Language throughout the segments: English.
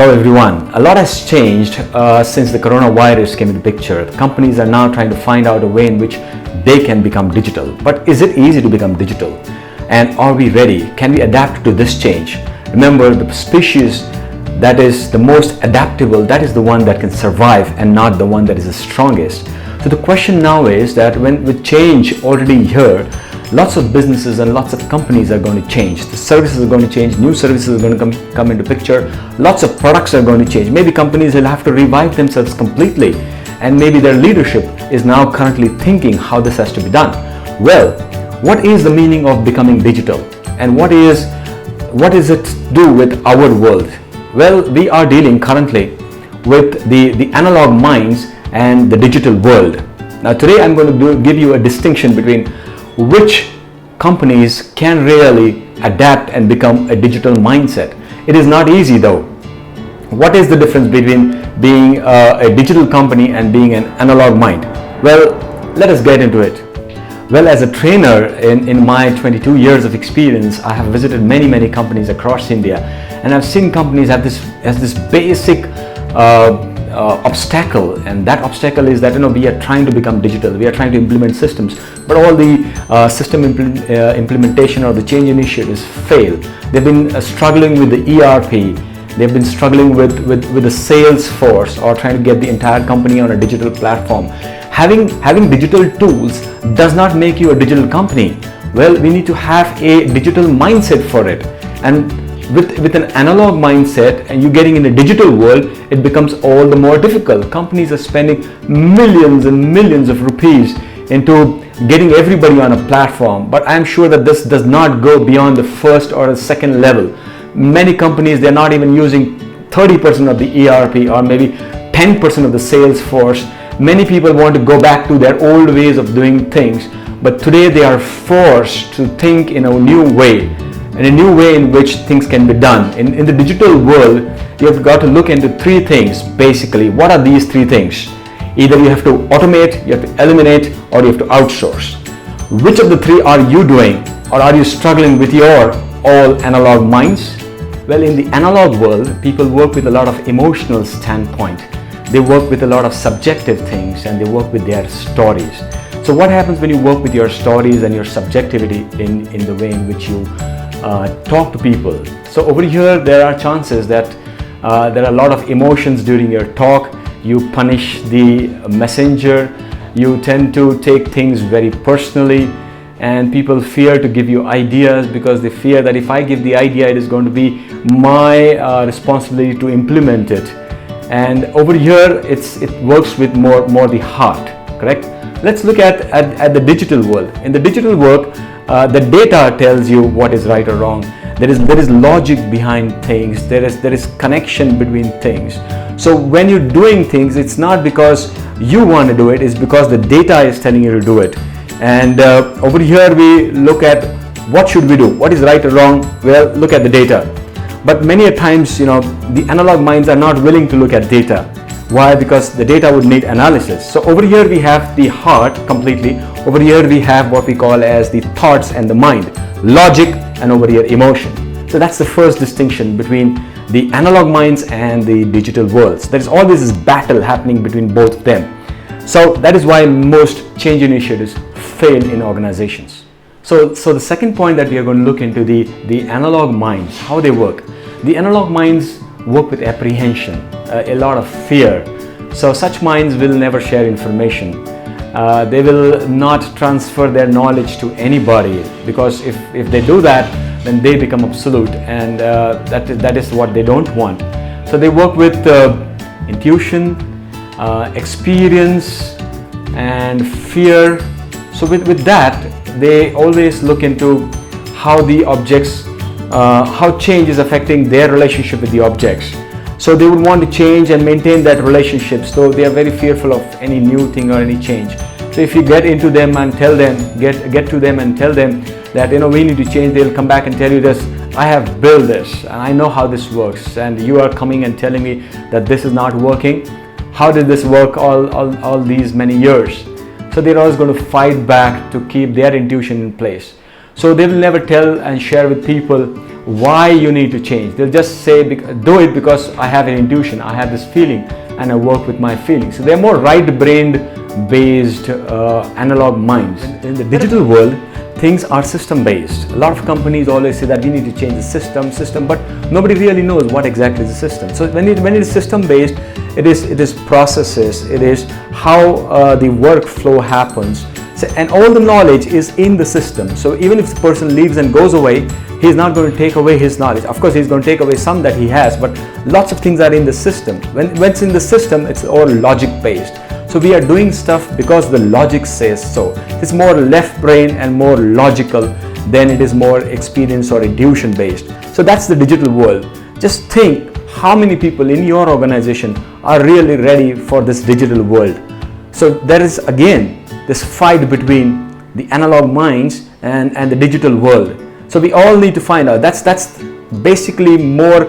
Hello everyone. A lot has changed since the coronavirus came into picture. Companies are now trying to find out a way in which they can become digital. But is it easy to become digital? And are we ready? Can we adapt to this change? Remember, the species that is the most adaptable, that is the one that can survive and not the one that is the strongest. So the question now is that when with change already here, lots of businesses and lots of companies are going to change. The services are going to change, new services are going to come into picture, lots of products are going to change. Maybe companies will have to revive themselves completely, and maybe their leadership is now currently thinking how this has to be done. Well, what is the meaning of becoming digital, and what is it to do with our world? Well, we are dealing currently with the analog minds and the digital world. Now today I'm going to give you a distinction between which companies can really adapt and become a digital mindset. It is not easy though. What is the difference between being a digital company and being an analog mind? Well, let us get into it. Well, as a trainer in my 22 years of experience, I have visited many companies across India, and I've seen companies have this basic obstacle, and that obstacle is that we are trying to become digital, we are trying to implement systems, but all the system implementation or the change initiatives fail. They've been struggling with the ERP, they've been struggling with the sales force, or trying to get the entire company on a digital platform. Having digital tools does not make you a digital company. Well, we need to have a digital mindset for it, and with an analog mindset and you getting in the digital world, it becomes all the more difficult. Companies are spending millions and millions of rupees into getting everybody on a platform, but I'm sure that this does not go beyond the first or the second level. Many companies, they're not even using 30% of the ERP or maybe 10% of the sales force. Many people want to go back to their old ways of doing things, but today they are forced to think in a new way, in which things can be done. In the digital world, you have got to look into three things basically. What are these three things? Either you have to automate, you have to eliminate, or you have to outsource. Which of the three are you doing, or are you struggling with your all analog minds? Well, in the analog world, people work with a lot of emotional standpoint. They work with a lot of subjective things, and they work with their stories. So what happens when you work with your stories and your subjectivity in the way in which you talk to people? So over here there are chances that there are a lot of emotions during your talk. You punish the messenger, you tend to take things very personally, and people fear to give you ideas because they fear that if I give the idea, it is going to be my responsibility to implement it. And over here it works with more the heart, correct? Let's look at the digital world. In the digital world, the data tells you what is right or wrong. There is logic behind things. There is connection between things. So when you're doing things, it's not because you want to do it, it's because the data is telling you to do it. And over here we look at what should we do, what is right or wrong. Well, look at the data. But many a times, the analog minds are not willing to look at data. Why? Because the data would need analysis. So over here we have the heart completely. Over here we have what we call as the thoughts and the mind, logic, and over here emotion. So that's the first distinction between the analog minds and the digital worlds. There is always this battle happening between both of them. So that is why most change initiatives fail in organizations. So the second point that we are going to look into the analog minds, how they work. The analog minds work with apprehension, a lot of fear. So such minds will never share information. They will not transfer their knowledge to anybody, because if they do that, then they become absolute, and that is what they don't want. So they work with intuition, experience, and fear. So with that, they always look into how the objects, how change is affecting their relationship with the objects. So they would want to change and maintain that relationship. So they are very fearful of any new thing or any change. So if you get into them and tell them, get to them and tell them that we need to change, they'll come back and tell you this. I have built this and I know how this works, and you are coming and telling me that this is not working. How did this work all these many years? So they're always going to fight back to keep their intuition in place. So they will never tell and share with people why you need to change. They'll just say, do it because I have an intuition, I have this feeling, and I work with my feelings. So they're more right-brained based analog minds. In the digital world, things are system based. A lot of companies always say that we need to change the system, but nobody really knows what exactly is the system. So when it is system based, it is processes, it is how the workflow happens. So, and all the knowledge is in the system. So even if the person leaves and goes away, he's not going to take away his knowledge. Of course, he's going to take away some that he has, but lots of things are in the system. When it's in the system, it's all logic based. So we are doing stuff because the logic says so. It's more left brain and more logical than it is more experience or intuition based. So that's the digital world. Just think how many people in your organization are really ready for this digital world. So there is again this fight between the analog minds and the digital world. So we all need to find out. That's basically more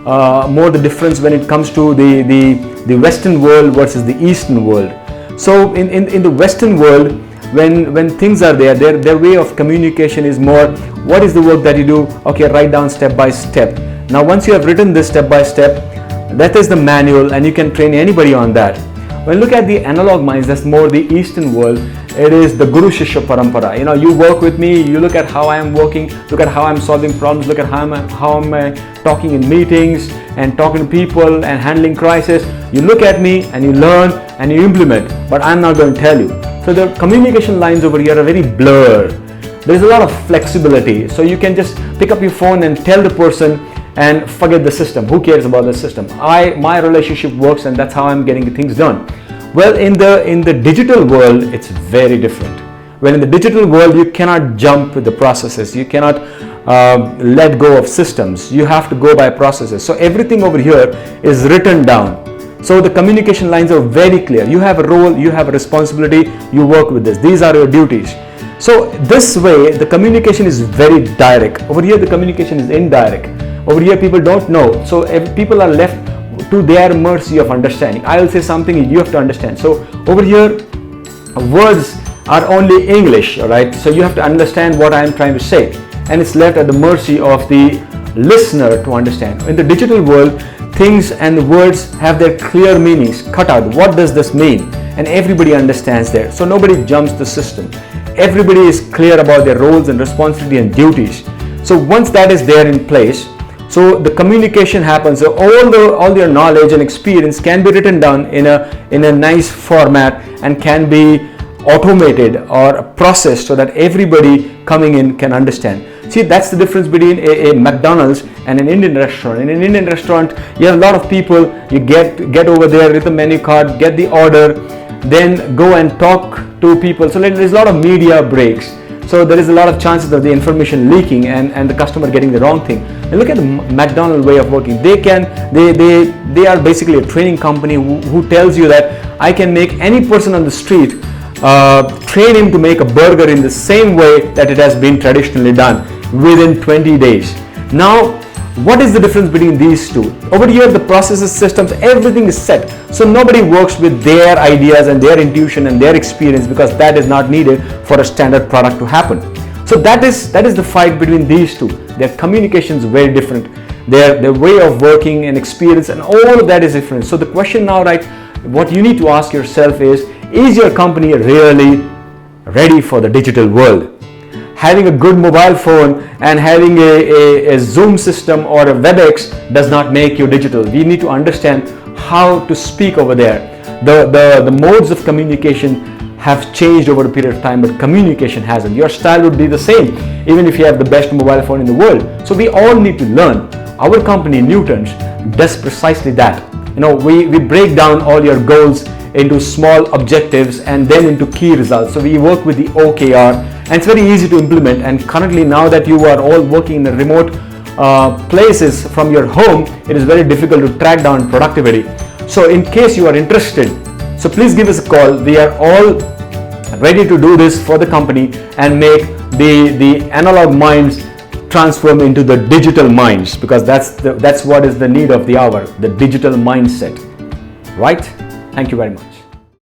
the difference when it comes to the Western world versus the Eastern world. So in the Western world, when things are there, their way of communication is more, what is the work that you do? Okay, write down step by step. Now once you have written this step by step, that is the manual, and you can train anybody on that. When you look at the analog minds, that's more the Eastern world. It is the Guru Shishya Parampara. You know, you work with me, you look at how I am working, look at how I'm solving problems, look at how I'm talking in meetings and talking to people and handling crisis. You look at me and you learn and you implement, but I'm not going to tell you. So the communication lines over here are very blurred. There is a lot of flexibility. So you can just pick up your phone and tell the person and forget the system. Who cares about the system? My relationship works, and that's how I'm getting things done. Well, in the digital world, it's very different. Well, in the digital world, you cannot jump with the processes. You cannot let go of systems. You have to go by processes. So everything over here is written down. So the communication lines are very clear. You have a role, you have a responsibility, you work with this. These are your duties. So this way, the communication is very direct. Over here, the communication is indirect. Over here, people don't know. So people are left to their mercy of understanding. I will say something, you have to understand. So over here, words are only English, all right? So you have to understand what I am trying to say, and it's left at the mercy of the listener to understand. In the digital world, things and the words have their clear meanings, cut out. What does this mean? And everybody understands that. So nobody jumps the system. Everybody is clear about their roles and responsibility and duties. So once that is there in place, so the communication happens. So all your knowledge and experience can be written down in a nice format and can be automated or processed so that everybody coming in can understand. See, that's the difference between a McDonald's and an Indian restaurant. In an Indian restaurant, you have a lot of people. You get over there with a menu card, get the order, then go and talk to people. So there's a lot of media breaks. So there is a lot of chances of the information leaking and the customer getting the wrong thing. And look at the McDonald's way of working. They are basically a training company who tells you that I can make any person on the street, train him to make a burger in the same way that it has been traditionally done within 20 days. Now, what is the difference between these two? Over here, the processes, systems, everything is set. So nobody works with their ideas and their intuition and their experience because that is not needed for a standard product to happen. So that is the fight between these two. Their communication is very different. Their way of working and experience and all of that is different. So the question now, right, what you need to ask yourself is your company really ready for the digital world? Having a good mobile phone and having a Zoom system or a WebEx does not make you digital. We need to understand how to speak over there. The modes of communication have changed over a period of time, but communication hasn't. Your style would be the same even if you have the best mobile phone in the world. So we all need to learn. Our company, Newtons, does precisely that. You know, we break down all your goals into small objectives and then into key results. So we work with the OKR, and it's very easy to implement. And currently, now that you are all working in the remote places from your home, it is very difficult to track down productivity. So in case you are interested, so please give us a call. We are all ready to do this for the company and make the analog minds transform into the digital minds, because that's what is the need of the hour, the digital mindset, right? Thank you very much.